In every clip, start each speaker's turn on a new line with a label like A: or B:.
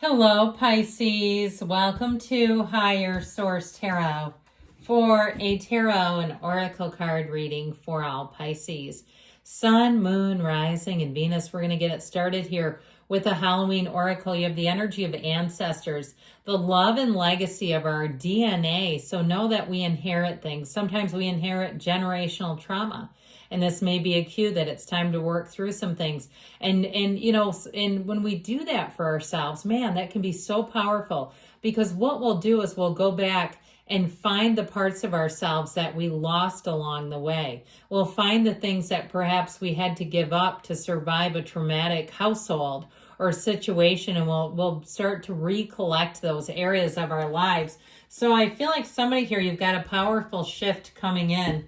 A: Hello, Pisces. Welcome to Higher Source Tarot for a tarot and oracle card reading for all Pisces. Sun, Moon, Rising, and Venus. We're going to get it started here with a Halloween oracle. You have the energy of ancestors, the love and legacy of our DNA. So know that we inherit things. Sometimes we inherit generational trauma. And this may be a cue that it's time to work through some things. And when we do that for ourselves, man, that can be so powerful, because what we'll do is we'll go back and find the parts of ourselves that we lost along the way. We'll find the things that perhaps we had to give up to survive a traumatic household or situation, and we'll start to recollect those areas of our lives. So I feel like somebody here, you've got a powerful shift coming in.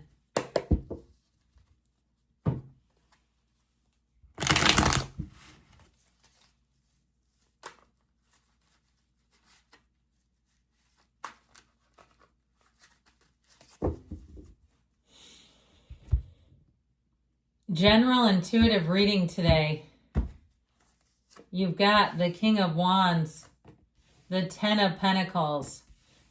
A: General intuitive reading today. You've got the King of Wands, the Ten of Pentacles,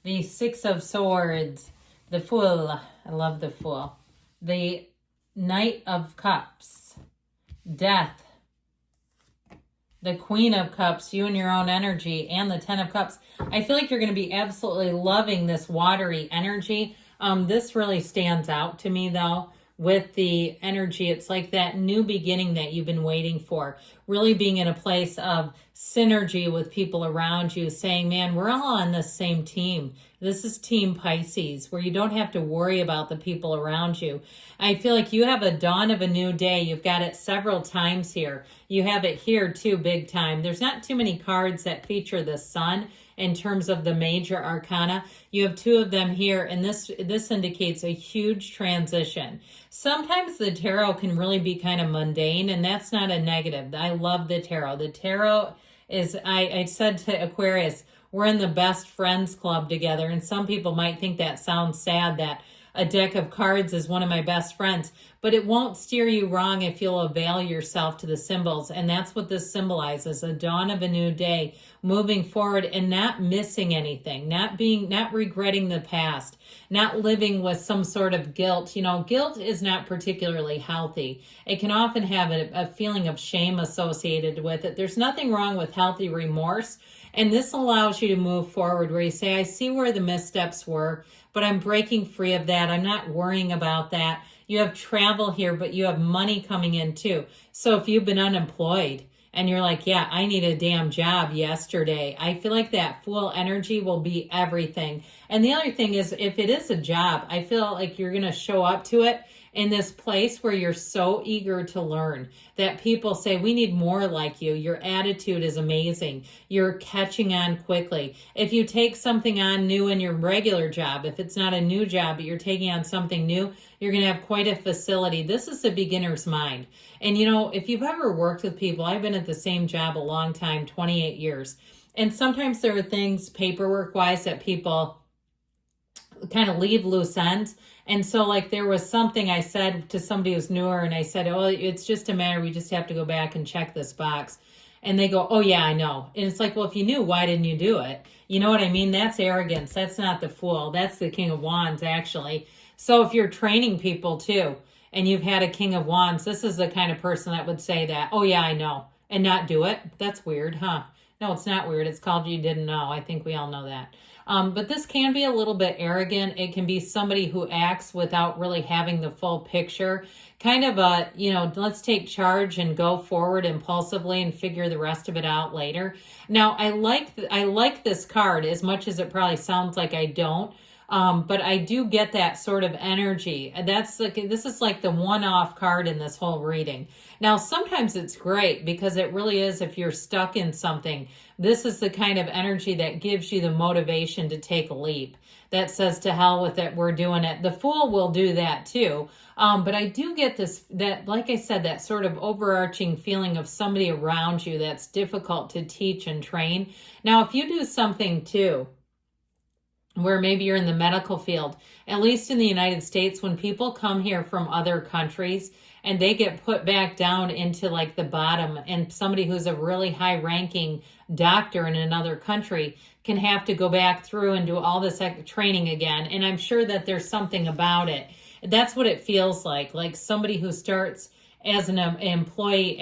A: the Six of Swords, the Fool. I love the Fool. The Knight of Cups, Death, the Queen of Cups, you and your own energy, and the Ten of Cups. I feel like you're going to be absolutely loving this watery energy. This really stands out to me, though. With the energy, it's like that new beginning that you've been waiting for, really being in a place of synergy with people around you, saying, man, we're all on the same team. This is Team Pisces, where you don't have to worry about the people around you. I feel like you have a dawn of a new day. You've got it several times here. You have it here too, big time. There's not too many cards that feature the sun in terms of the major arcana. You have two of them here, and this indicates a huge transition. Sometimes the tarot can really be kind of mundane, and that's not a negative. I love the tarot. The tarot is, I said to Aquarius, we're in the best friends club together, and some people might think that sounds sad, that a deck of cards is one of my best friends, but it won't steer you wrong if you'll avail yourself to the symbols. And that's what this symbolizes, a dawn of a new day, moving forward and not missing anything, not regretting the past, not living with some sort of guilt. You know, guilt is not particularly healthy. It can often have a feeling of shame associated with it. There's nothing wrong with healthy remorse. And this allows you to move forward where you say, I see where the missteps were, but I'm breaking free of that. I'm not worrying about that. You have travel here, but you have money coming in too. So if you've been unemployed and you're like, yeah, I need a damn job yesterday, I feel like that Fool energy will be everything. And the other thing is, if it is a job, I feel like you're going to show up to it in this place where you're so eager to learn that people say, we need more like you. Your attitude is amazing. You're catching on quickly. If you take something on new in your regular job, if it's not a new job, but you're taking on something new, you're going to have quite a facility. This is the beginner's mind. And you know, if you've ever worked with people, I've been at the same job a long time, 28 years. And sometimes there are things paperwork wise that people kind of leave loose ends. And so like there was something I said to somebody who's newer, and I said, oh, it's just a matter, we just have to go back and check this box. And they go, oh yeah, I know. And it's like, well, if you knew, why didn't you do it? You know what I mean? That's arrogance. That's not the Fool. That's the King of Wands, actually. So if you're training people too, and you've had a King of Wands, this is the kind of person that would say that, oh yeah, I know, and not do it. That's weird, huh? No, it's not weird. It's called you didn't know. I think we all know that. But this can be a little bit arrogant. It can be somebody who acts without really having the full picture. Kind of a, let's take charge and go forward impulsively and figure the rest of it out later. Now, I like this card as much as it probably sounds like I don't. But I do get that sort of energy. This is like the one-off card in this whole reading. Now, sometimes it's great because it really is, if you're stuck in something, this is the kind of energy that gives you the motivation to take a leap. That says, to hell with it, we're doing it. The Fool will do that too. But I do get that, like I said, that sort of overarching feeling of somebody around you that's difficult to teach and train. Now, if you do something too, where maybe you're in the medical field. At least in the United States, when people come here from other countries and they get put back down into like the bottom, and somebody who's a really high ranking doctor in another country can have to go back through and do all this training again. And I'm sure that there's something about it. That's what it feels like somebody who starts as an employee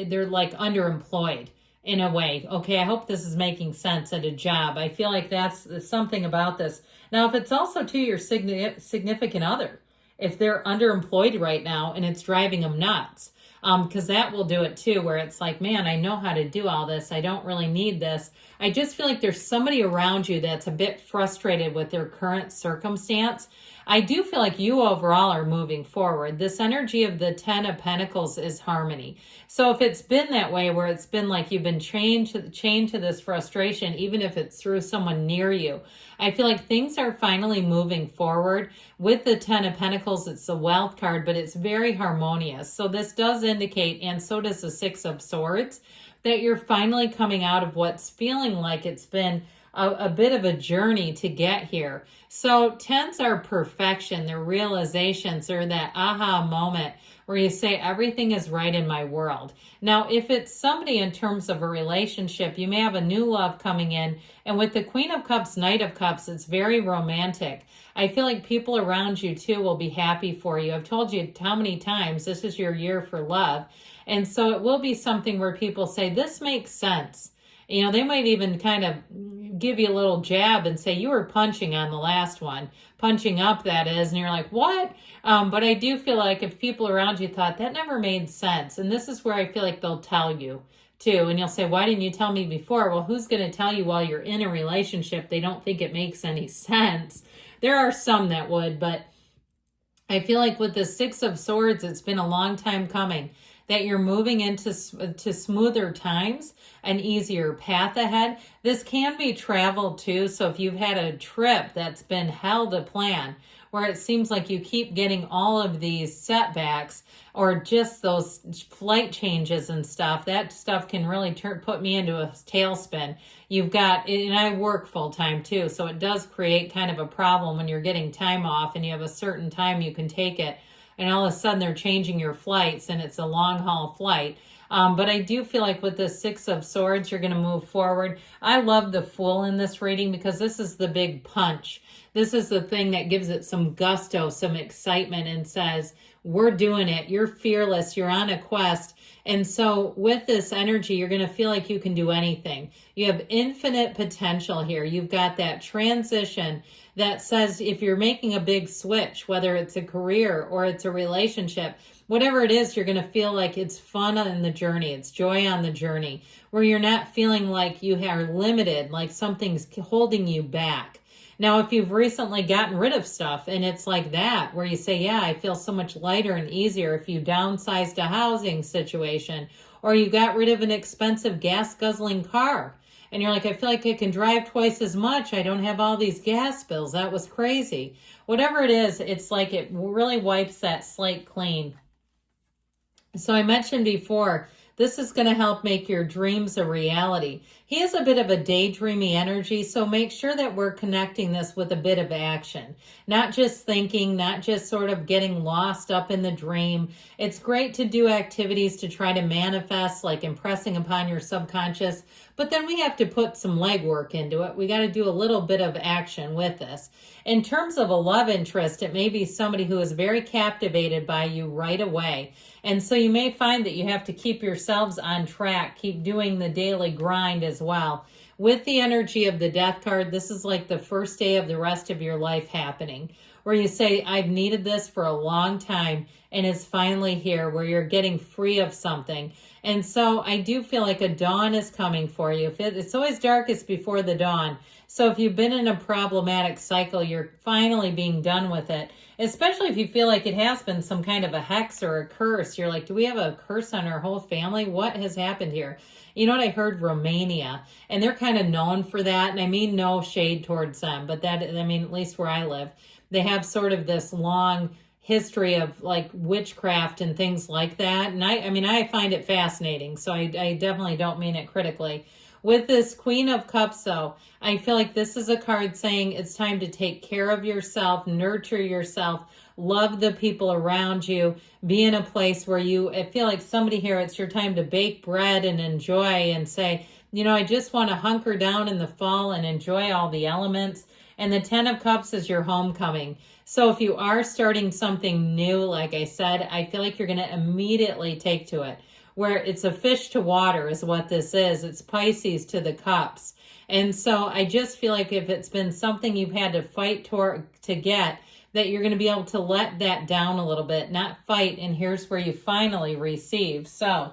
A: they're like underemployed in a way. Okay, I hope this is making sense at a job. I feel like that's something about this. Now, if it's also to your significant other, if they're underemployed right now and it's driving them nuts, because that will do it too, where it's like, man, I know how to do all this. I don't really need this. I just feel like there's somebody around you that's a bit frustrated with their current circumstance. I do feel like you overall are moving forward. This energy of the 10 of Pentacles is harmony. So if it's been that way, where it's been like you've been chained to this frustration, even if it's through someone near you, I feel like things are finally moving forward. With the 10 of Pentacles, it's a wealth card, but it's very harmonious. So this does indicate, and so does the 6 of Swords, that you're finally coming out of what's feeling like it's been a bit of a journey to get here. So 10s are perfection. They're realizations. They're that aha moment where you say everything is right in my world. Now, if it's somebody in terms of a relationship, you may have a new love coming in. And with the Queen of Cups, Knight of Cups, it's very romantic. I feel like people around you too will be happy for you. I've told you how many times this is your year for love. And so it will be something where people say, this makes sense. You know, they might even kind of give you a little jab and say, you were punching on the last one, punching up that is, and you're like, what? But I do feel like if people around you thought that never made sense, and this is where I feel like they'll tell you too, and you'll say, why didn't you tell me before? Well, who's going to tell you while you're in a relationship they don't think it makes any sense? There are some that would, but I feel like with the 6 of Swords, it's been a long time coming, that you're moving into smoother times, an easier path ahead. This can be travel too. So if you've had a trip that's been hell to plan, where it seems like you keep getting all of these setbacks or just those flight changes and stuff, that stuff can really put me into a tailspin. You've got, and I work full time too, so it does create kind of a problem when you're getting time off and you have a certain time you can take it, and all of a sudden they're changing your flights and it's a long haul flight. But I do feel like with the 6 of Swords, you're going to move forward. I love the Fool in this reading because this is the big punch. This is the thing that gives it some gusto, some excitement, and says, we're doing it. You're fearless. You're on a quest. And so with this energy, you're going to feel like you can do anything. You have infinite potential here. You've got that transition that says if you're making a big switch, whether it's a career or it's a relationship, whatever it is, you're going to feel like it's fun on the journey. It's joy on the journey, where you're not feeling like you are limited, like something's holding you back. Now, if you've recently gotten rid of stuff and it's like that, where you say, yeah, I feel so much lighter and easier, if you downsized a housing situation, or you got rid of an expensive gas guzzling car, and you're like, I feel like I can drive twice as much. I don't have all these gas bills. That was crazy. Whatever it is, it's like it really wipes that slate clean. So I mentioned before, this is going to help make your dreams a reality. He has a bit of a daydreamy energy, so make sure that we're connecting this with a bit of action. Not just thinking, not just sort of getting lost up in the dream. It's great to do activities to try to manifest, like impressing upon your subconscious, but then we have to put some legwork into it. We got to do a little bit of action with this. In terms of a love interest, it may be somebody who is very captivated by you right away. And so you may find that you have to keep yourselves on track, keep doing the daily grind as well. With the energy of the Death card, this is like the first day of the rest of your life happening, where you say, I've needed this for a long time, and it's finally here, where you're getting free of something. And so I do feel like a dawn is coming for you. It's always darkest before the dawn. So if you've been in a problematic cycle, you're finally being done with it, especially if you feel like it has been some kind of a hex or a curse. You're like, do we have a curse on our whole family? What has happened here? You know what? I heard Romania, and they're kind of known for that. And I mean, no shade towards them, but that, I mean, at least where I live, they have sort of this long history of like witchcraft and things like that. And I mean, I find it fascinating. So I definitely don't mean it critically. With this Queen of Cups, though, I feel like this is a card saying it's time to take care of yourself, nurture yourself, love the people around you, be in a place where I feel like somebody here, it's your time to bake bread and enjoy and say, you know, I just want to hunker down in the fall and enjoy all the elements. And the Ten of Cups is your homecoming. So if you are starting something new, like I said, I feel like you're going to immediately take to it. Where it's a fish to water is what this is. It's Pisces to the cups. And so I just feel like if it's been something you've had to fight to get, that you're going to be able to let that down a little bit, not fight. And here's where you finally receive. So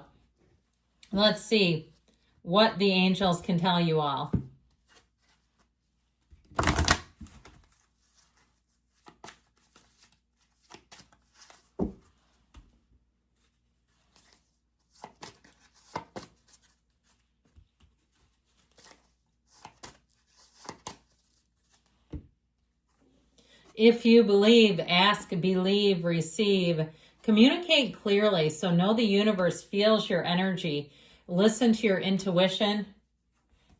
A: let's see what the angels can tell you all. If you believe, ask, believe, receive. Communicate clearly. So know the universe feels your energy. Listen to your intuition.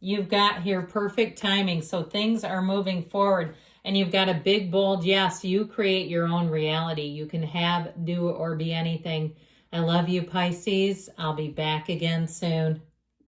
A: You've got here perfect timing. So things are moving forward. And you've got a big, bold yes. You create your own reality. You can have, do, or be anything. I love you, Pisces. I'll be back again soon.